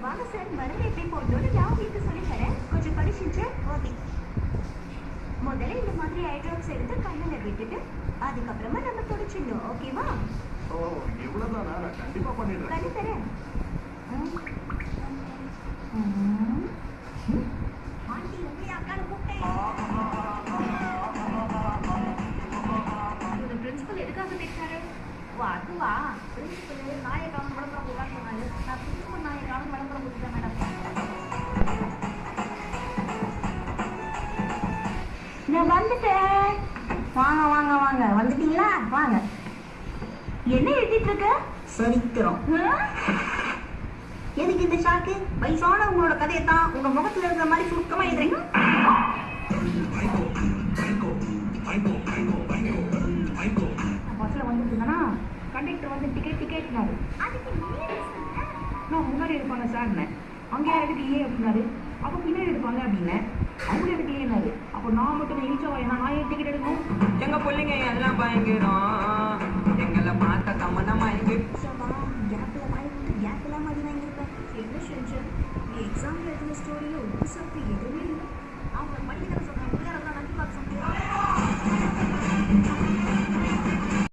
வாங்க சார், மருந்து எப்படி போடணும்னு நான் உங்களுக்கு சொல்லித் தரேன். கொஞ்சம் படிச்சுட்டு ஓகே. முதல்ல இந்த மாதிரி ஐ ட்ராப்ஸ் எடுத்து கண்ணில் விட்டுட்டு அதுக்கப்புறமா நம்ம துடைச்சிடணும். ஓகேவா? ஓ, இவ்வளவுதானா? நான் கண்டிப்பா பண்ணிடுறேன். பண்ணி தரேன். ஆண்டி உங்களை அக்கான கூப்பிட்டேன். இந்த பிரின்சிபல் எதுக்காக பேசுறாரு? ஓ அதுவா, பிரின்சிபல் நாயக்கான விளம்பரம் கொடுக்க சொன்னாரு. நான் பிரின்சிபல் நாயக்கான விளம்பரம் கொடுத்தேன் மேடம். நான் வந்துட்டேன். வாங்க வாங்க வாங்க, வந்துட்டீங்களா? வாங்க. என்ன எழுதிட்டு இருக்க? சரித்திரம். எதுக்கு இந்த ஷாக்கு? வயசான உங்களோட கதையை தான் உங்க முகத்துல இருக்கிற மாதிரி சுருக்கமா எழுதுறீங்க. பஸ்ல வந்துருந்தேன்னா கண்டக்டர் வந்து டிக்கெட்னாரு. நான் முன்னாடி எடுப்பாங்க சார்னேன். அங்கேயா எதுக்கு இல்லையே அப்படின்னாரு. அப்போ பின்னாடி எடுப்பாங்க அப்படின்னேன். அவங்க எதுக்கு இல்லைன்னாரு. அப்போ நான் மட்டும் இழிச்சா வாயினா நான் ஏன் டிக்கெட் எடுக்கணும்? எங்க பிள்ளைங்க எல்லாம் பயங்கரம், எங்களை பார்த்த கம்மனமா இருக்கு. கேப்ல மாதிரி வாங்கியிருப்பேன். என்ன செஞ்சேன்? நீ எக்ஸாம்பிள் எழுதின ஸ்டோரியில் உப்பு சாப்பிட்டு எதுவும்